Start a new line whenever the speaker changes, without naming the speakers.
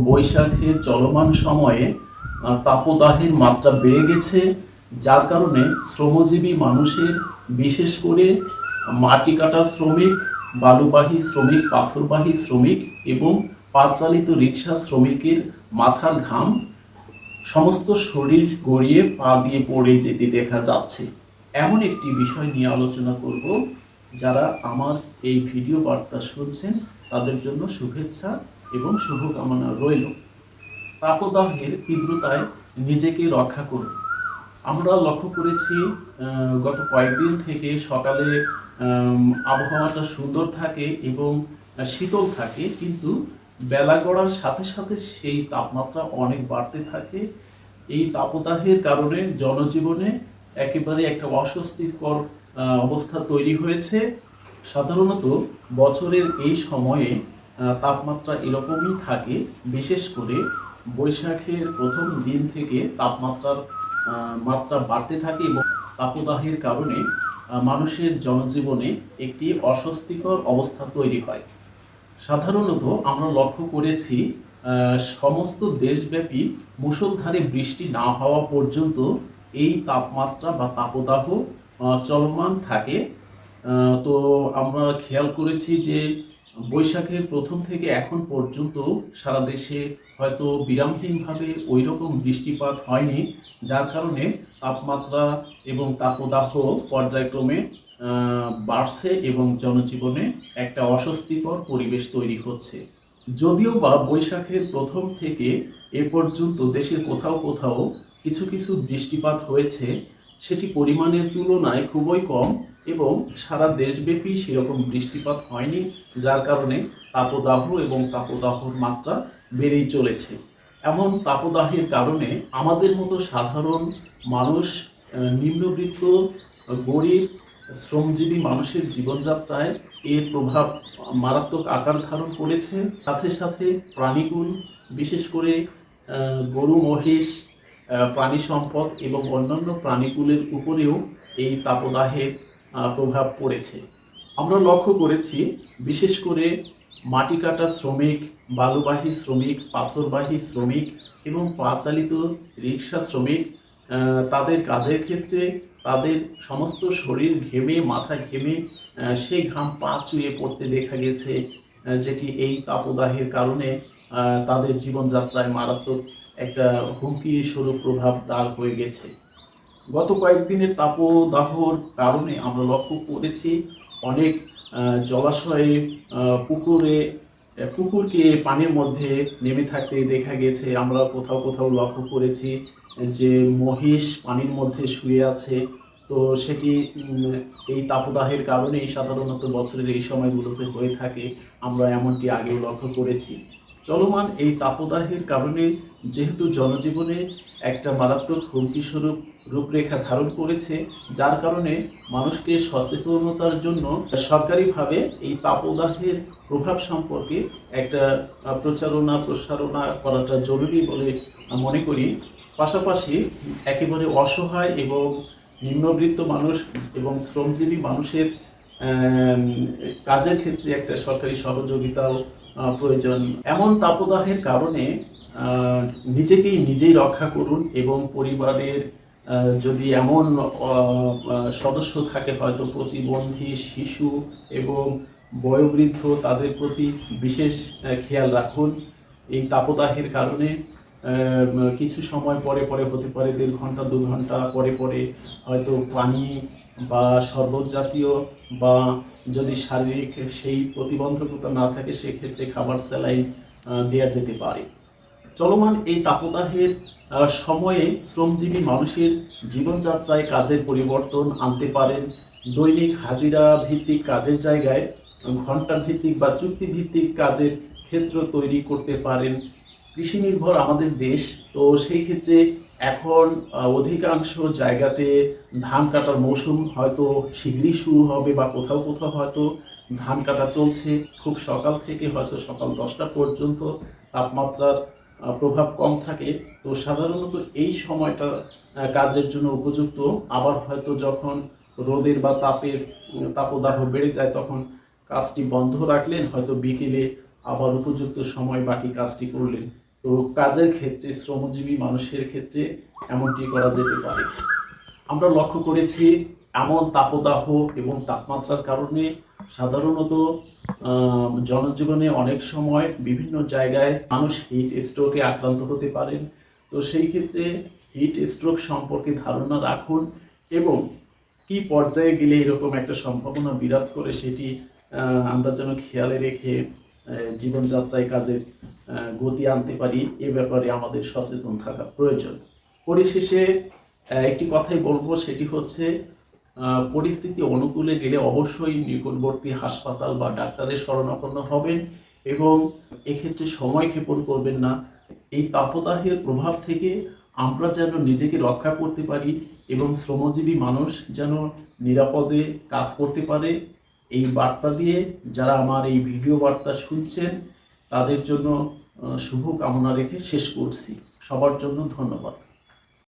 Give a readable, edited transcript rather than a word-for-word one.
বৈশাখের চলমান সময়ে তাপদাহের মাত্রা বেড়ে গেছে, যার কারণে শ্রমজীবী মানুষের, বিশেষ করে মাটি কাটা শ্রমিক, বালুবাহী শ্রমিক, পাথরবাহী শ্রমিক এবং পাচালিত রিক্সা শ্রমিকের মাথার ঘাম সমস্ত শরীর গড়িয়ে পা দিয়ে পড়ে যেতে দেখা যাচ্ছে। এমন একটি বিষয় নিয়ে আলোচনা করব। যারা আমার এই ভিডিও বার্তা শুনছেন তাদের জন্য শুভেচ্ছা এবং শুভকামনা রইল। তাপদাহের তীব্রতায় নিজেকে রক্ষা করুন। আমরা লক্ষ্য করেছি গত কয়েকদিন থেকে সকালে আবহাওয়াটা সুন্দর থাকে এবং শীতল থাকে, কিন্তু বেলা গড়ার সাথে সাথে সেই তাপমাত্রা অনেক বাড়তে থাকে। এই তাপদাহের কারণে জনজীবনে একেবারে একটা অস্বস্তিকর অবস্থা তৈরি হয়েছে। সাধারণত বছরের এই সময়ে তাপমাত্রা এরকমই থাকে। বিশেষ করে বৈশাখের প্রথম দিন থেকে তাপমাত্রার মাত্রা বাড়তে থাকে এবং তাপদাহের কারণে মানুষের জনজীবনে একটি অস্বস্তিকর অবস্থা তৈরি হয়। সাধারণত আমরা লক্ষ্য করেছি সমস্ত দেশব্যাপী মুষলধারে বৃষ্টি না হওয়া পর্যন্ত এই তাপমাত্রা বা তাপদাহ চলমান থাকে। তো আমরা খেয়াল করেছি যে বৈশাখের প্রথম থেকে এখন পর্যন্ত সারা দেশে হয়তো বিরামহীনভাবে ওই রকম বৃষ্টিপাত হয়নি, যার কারণে তাপমাত্রা এবং তাপদাহ পর্যায়ক্রমে বাড়ছে এবং জনজীবনে একটা অস্বস্তিকর পরিবেশ তৈরি হচ্ছে। যদিও বা বৈশাখের প্রথম থেকে এ পর্যন্ত দেশের কোথাও কোথাও কিছু কিছু বৃষ্টিপাত হয়েছে, সেটি পরিমাণের তুলনায় খুবই কম এবং সারা দেশব্যাপী সেরকম বৃষ্টিপাত হয়নি, যার কারণে তাপদাহ এবং তাপদাহর মাত্রা বেড়েই চলেছে। এমন তাপদাহের কারণে আমাদের মতো সাধারণ মানুষ, নিম্নবিত্ত, গরিব, শ্রমজীবী মানুষের জীবনযাত্রায় এর প্রভাব মারাত্মক আকার ধারণ করেছে। সাথে সাথে প্রাণীকুল, বিশেষ করে গরু, মহিষ, প্রাণী সম্পদ এবং অন্যান্য প্রাণীকুলের উপরেও এই তাপদাহের প্রভাব পড়েছে। আমরা লক্ষ্য করেছি বিশেষ করে মাটি কাটা শ্রমিক, বালুবাহী শ্রমিক, পাথরবাহী শ্রমিক এবং পাচালিত রিক্সা শ্রমিক, তাদের কাজের ক্ষেত্রে তাদের সমস্ত শরীর ঘেমে, মাথা ঘেমে সেই ঘাম পা চুইয়ে পড়তে দেখা গেছে, যেটি এই তাপদাহের কারণে তাদের জীবনযাত্রায় মারাত্মক একটা হুমকি স্বরূপ প্রভাব দাঁড় হয়ে গেছে। গত কয়েকদিনের তাপদাহর কারণে আমরা লক্ষ্য করেছি অনেক জলাশয়ে, পুকুরকে পানির মধ্যে নেমে থাকতে দেখা গেছে। আমরা কোথাও কোথাও লক্ষ্য করেছি যে মহিষ পানির মধ্যে শুয়ে আছে। তো সেটি এই তাপদাহের কারণেই সাধারণত বছরের এই সময়গুলোতে হয়ে থাকে। আমরা এমনটি আগেও লক্ষ্য করেছি। চলমান এই তাপদাহের কারণে যেহেতু জনজীবনে একটা মারাত্মক হুমকিস্বরূপ রূপরেখা ধারণ করেছে, যার কারণে মানুষকে সচেতনতার জন্য সরকারিভাবে এই তাপদাহের প্রভাব সম্পর্কে একটা প্রসারণা করাটা জরুরি বলে মনে করি। পাশাপাশি একেবারে অসহায় এবং নিম্নবিত্ত মানুষ এবং শ্রমজীবী মানুষের কাজের ক্ষেত্রে একটা সরকারি সহযোগিতাও প্রয়োজন। এমন তাপদাহের কারণে নিজেই রক্ষা করুন এবং পরিবারের যদি এমন সদস্য থাকে, হয়তো প্রতিবন্ধী, শিশু এবং বয়োবৃদ্ধ, তাদের প্রতি বিশেষ খেয়াল রাখুন। এই তাপদাহের কারণে কিছু সময় পরে পরে হতে পারে 1.5 ঘন্টা 2 ঘন্টা পরে পরে হয়তো পানি বা শরবত জাতীয়, বা যদি শারীরিক সেই প্রতিবন্ধকতা না থাকে সেক্ষেত্রে খাবার, স্যালাইন দেওয়া যেতে পারে। চলমান এই তাপদাহের সময়ে শ্রমজীবী মানুষের জীবনযাত্রায় কাজের পরিবর্তন আনতে পারেন। দৈনিক হাজিরা ভিত্তিক কাজের জায়গায় ঘন্টা ভিত্তিক বা চুক্তি ভিত্তিক কাজের ক্ষেত্র তৈরি করতে পারেন। কৃষি নির্ভর আমাদের দেশ, তো সেই ক্ষেত্রে এখন অধিকাংশ জায়গাতে ধান কাটার মৌসুম হয়তো শীঘ্রই শুরু হবে, বা কোথাও কোথাও হয়তো ধান কাটা চলছে। খুব সকাল থেকে হয়তো সকাল 10টা পর্যন্ত তাপমাত্রার প্রভাব কম থাকে। তো সাধারণত এই সময়টা কাজের জন্য উপযুক্ত। আবার হয়তো যখন রোদের বা তাপদাহ বেড়ে যায় তখন কাজটি বন্ধ রাখলেন, হয়তো বিকেলে আবার উপযুক্ত সময় বাকি কাজটি করলেন। তো কাজের ক্ষেত্রে শ্রমজীবী মানুষের ক্ষেত্রে এমনটি করা যেতে পারে। আমরা লক্ষ্য করেছি এমন তাপদাহ এবং তাপমাত্রার কারণে সাধারণত জনজীবনে অনেক সময় বিভিন্ন জায়গায় মানুষ হিট স্ট্রোকে আক্রান্ত হতে পারেন। তো সেই ক্ষেত্রে হিট স্ট্রোক সম্পর্কে ধারণা রাখুন এবং কি পর্যায়ে গেলে এরকম একটা সম্ভাবনা বিরাজ করে সেটি আমরা যেন খেয়ালে রেখে জীবনযাত্রায় কাজের গতি আনতে পারি, এ ব্যাপারে আমাদের সচেতন থাকা প্রয়োজন। পরিশেষে একটি কথাই বলবো, সেটি হচ্ছে পরিস্থিতি অনুকূলে গেলে অবশ্যই নিকটবর্তী হাসপাতাল বা ডাক্তারের শরণাপন্ন হবেন এবং এক্ষেত্রে সময় ক্ষেপণ করবেন না। এই তাপদাহের প্রভাব থেকে আমরা যেন নিজেকে রক্ষা করতে পারি এবং শ্রমজীবী মানুষ যেন নিরাপদে কাজ করতে পারে, এই বার্তা দিয়ে যারা আমার এই ভিডিও বার্তা শুনছেন তাদের জন্য শুভ কামনা রেখে শেষ করছি। সবার জন্য ধন্যবাদ।